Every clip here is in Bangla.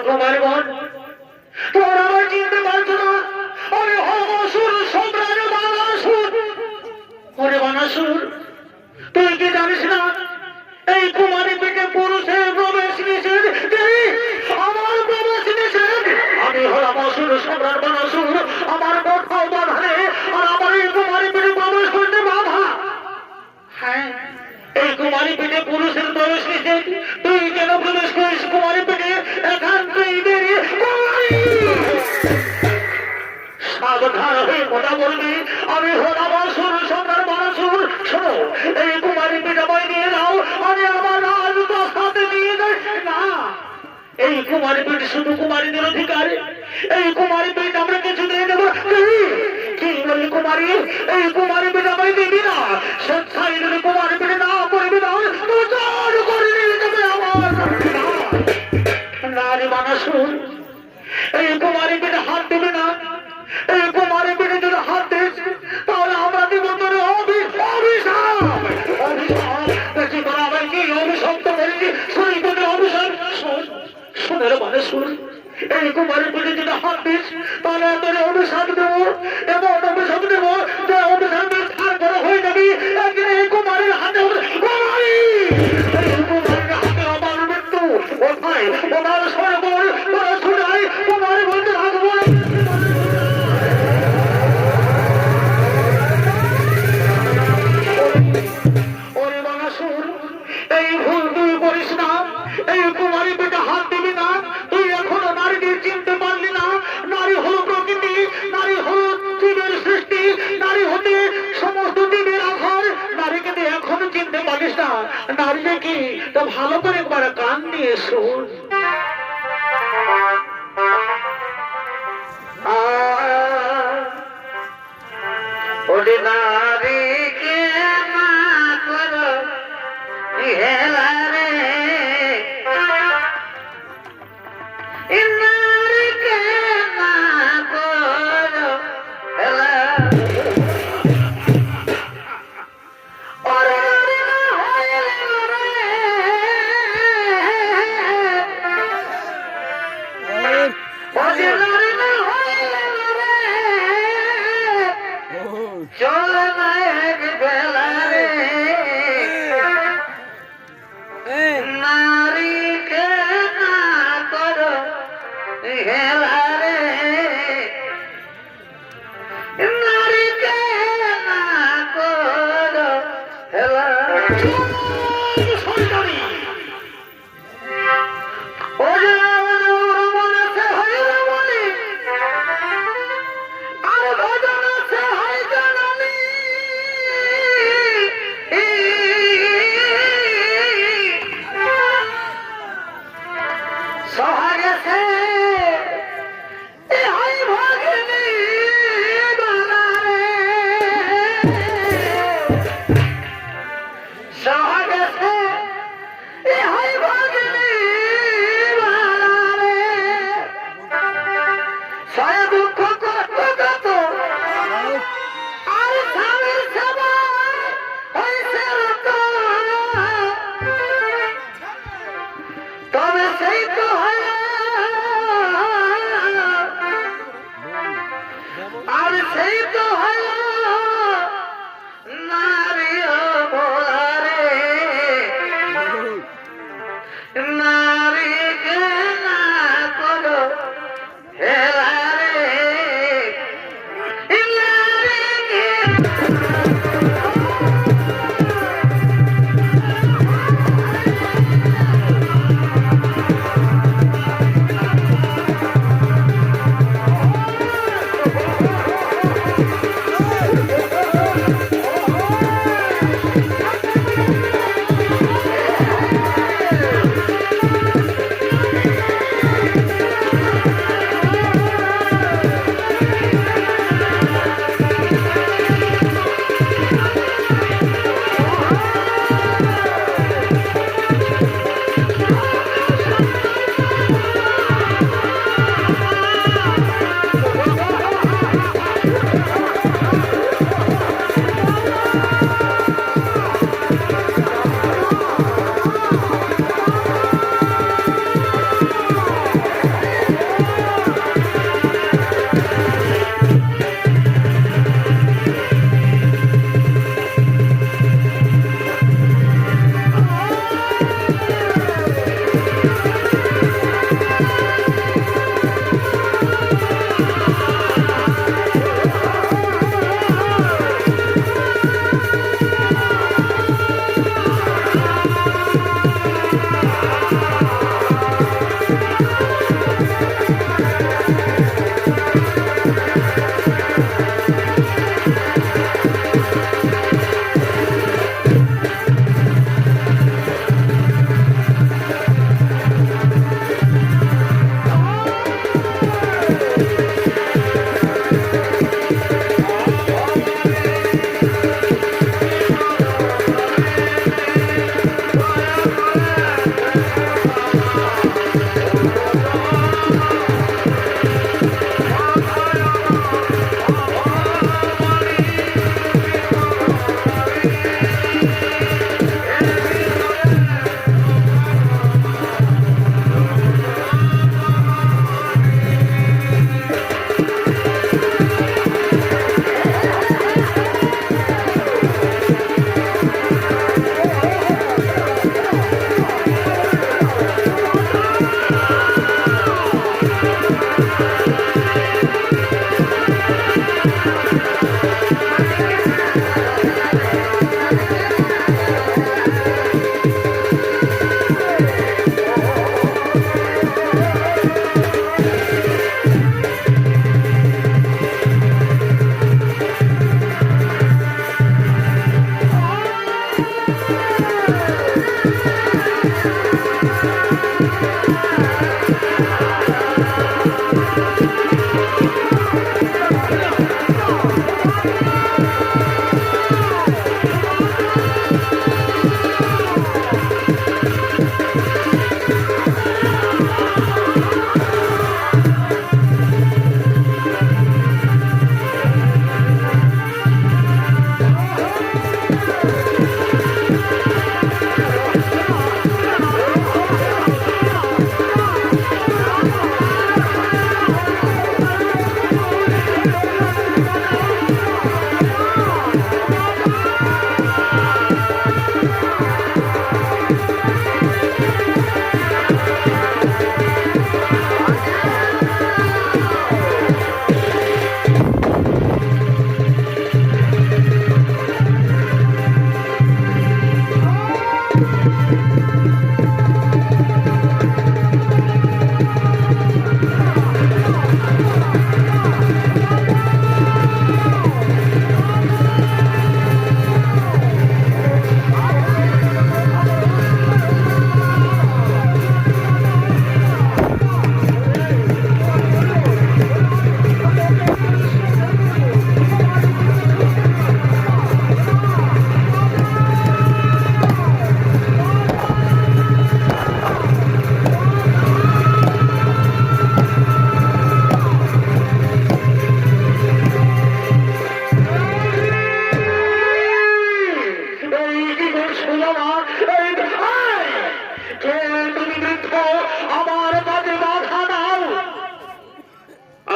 কুমারগণ, তোমরা আমার চিনতে পারছো না? আমি অসুর সম্রাট বানাসুর। ওরে বানাসুর, তুই কি জানিস না এই কুমারী পেটে পুরুষের প্রবেশ নিষেধ? আমার প্রবেশ নিষেধ। আমি হলাম অসুর সম্রাট বানাসুর, আমার কোথাও বাধা নেই, আর আমার এই কুমারী পেটে প্রবেশ করতে বাধা। হ্যাঁ, এই কুমারী পেটে পুরুষের প্রবেশ নিষেধ। তুই কেন প্রবেশ করিস কুমারী পেটে? এখান তুই বেরিয়ে সাবধান হয়ে কথা বলবি। আমি হলাম অসুর সম্রাট বানাসুর। শোনো, এই কুমারী পিঠাময় নিয়ে যাও, আমি আমার রাজপ্রাসাদে নিয়ে যাই না। এই কুমারী পিঠ শুধু কুমারীদের অধিকার। এই কুমারী পিঠ আমরা কিছু দিয়ে দেবো। কি বলি কুমারী? এই কুমারী পিঠাময় দিবি না? স্বেচ্ছায় যদি কুমারী পিঠে না করবি না, তোর করে নিয়ে যাবে আমার নারী বানাসুর। এই কুমারী পিঠে হাত দিবি না। এই কুমারী পিঠে যদি হাত দিস, তাহলে আমরা দিব তোর অভিশাপ। দেখি তোরা আবার কি অভিশপ্ত বলছি? শুনি তোদের অভিশাপ। শোনের মানে শুন, এই কুমারী পিঠে যদি হাত দিস, তাহলে তোর অভিশাপ দেবো, এবং অভিশাপ দেবো যে অভিশাপ তারপরে হয়ে যাবি একদিন এই কুমারীর হাতে। কুমারী, এই কুমারীর হাতে আমার মৃত্যু। কোথায় ওনার সরবর তোরা শুনাই কুমারী বলতে থাকবো। এই ভুল তুই করিস না। এই কুমারী পেটে হাত দিবি না। তুই এখনো নারীদের চিনতে পারলি না। নারী হলো প্রকৃতি, নারী হলো জীবের সৃষ্টি, নারী হতে সমস্ত জীবের আধার। নারীকে তুই এখনো চিনতে পারিস না। নারী দেখি তো ভালো করে একবার কান দিয়ে শোন। ওরে নারীকে না করো হেলা রে, নারীকে না করো হেলা। ওরে নারী না হইলে রে, ওরে নারী না হইলে রে, চলে না এক বেলা রে। নারীকে না করো হেলা রে, নারীকে না করো হেলা। So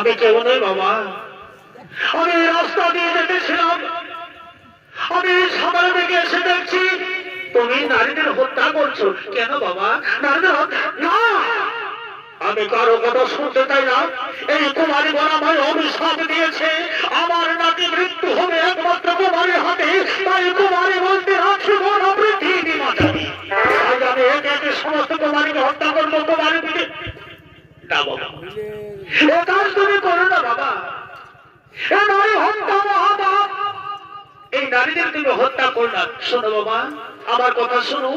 আমি কেউ নই বাবা, আমি রাস্তা দিয়ে যেতেছিলাম, আমি সামনে থেকে এসে দেখছি তুমি নারীদের হত্যা করছো। কেন বাবা? নারীদের না, আমি কারো কথা শুনতে চাই না। এই কুমারী বনাময় অভিশাপ দিয়েছে আমার নাকি মৃত্যু হবে একমাত্র কুমারীর হাতে। তাই কুমারী বলতে রাখবো না পৃথিবী মাতাবি। আজ আমি একে একে সমস্ত কুমারীকে হত্যা করবো। কুমারী পিঠে না বাবা, এ কাজ তুমি করো না বাবা, এ নারী হত্যা মহাপাপ। এই নারীদের তুমি হত্যা করো না। শোনো বাবা, আমার কথা শুনো,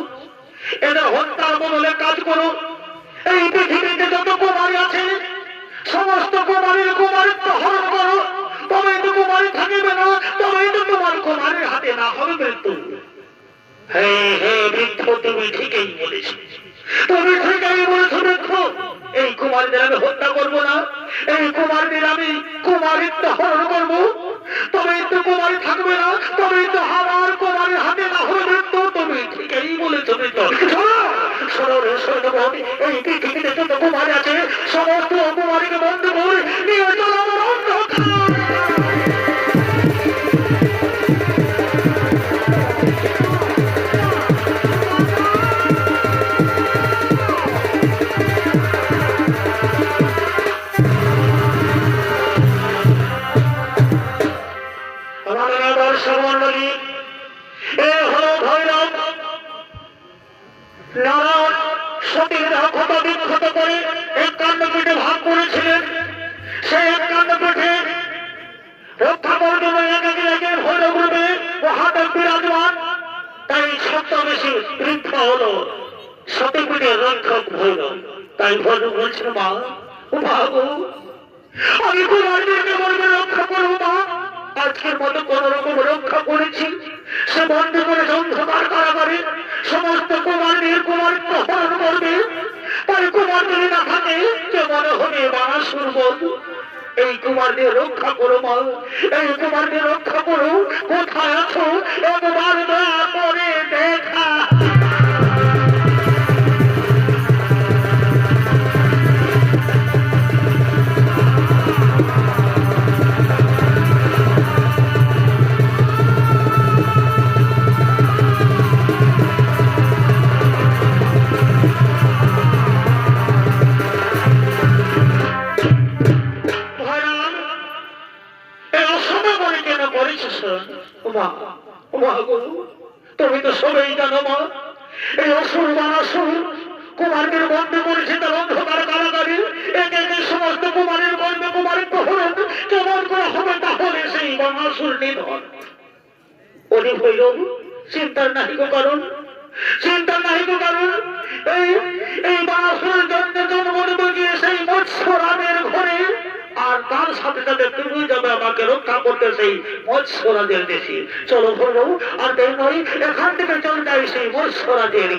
এদের হত্যার বদলে কাজ করো। এই পৃথিবীতে যত কুমারী আছে সমস্ত কুমারীর কুমারিত্ব হরণ করো, তবেই তো কুমারী থাকিবে না, তবেই তো তোমার কুমারীর হাতে না হবে মৃত্যু। হে হে বৃদ্ধ, তুমি ঠিকই বলেছ, তুমি ঠিকই বলেছ বৃদ্ধ। এই কুমারীদের আমি হত্যা করবো না, এই কুমারীদের আমি কুমারিত্ব হরণ করবো, তবেই তো কুমারী থাকবে না, তবেই তো আমার কুমারীর হাতে না হবে মৃত্যু। তুমি ঠিকই বলেছ বৃদ্ধ। এই পৃথিবীতে যত কুমারী আছে সমস্ত কুমারীকে বন্ধ করে নিয়ে চলো আমার অন্ধকার। আমি কুমারীদেরকে বলবো রক্ষা করবো মা। আজকের মতো কোন রকম রক্ষা করেছি, সে বন্ধ করে অন্ধকার কারাগারে সমস্ত কুমারীদের কুমারিত্ব হরণ করবে। তাই কুমার যদি না থাকে যে মনে হবে বানাসুর বধূ। এই কুমারদের রক্ষা করো মা, এই কুমারদের রক্ষা করো। কোথায় আছো একবার দয়া করে দেখা। তুমি তো সবাই জানো মা, এই অসুর বানাসুর কুমারদের বন্ধ করেছে তার অন্ধকার কারাগারে। একে একে সমস্ত কুমারের বন্ধ কুমারিত্ব হলেন। কেমন করে হবে তাহলে সেই বানাসুর নিধন? ওরে ভৈরব, চিন্তার নাহিক কারণ, চিন্তার নাহিক কারণ। এই বানাসুরের জন্য জন্ম দেবে গিয়ে সেই মৎস্যরাজের ঘরে, আর তার সাথে সাথে তুমি যাবে আমাকে রক্ষা করতে সেই মৎস্যরাজের দেশে। চলো ভৈরব, আর দেরি নয়, এখান থেকে চলে যাই সেই মৎস্যরাজের।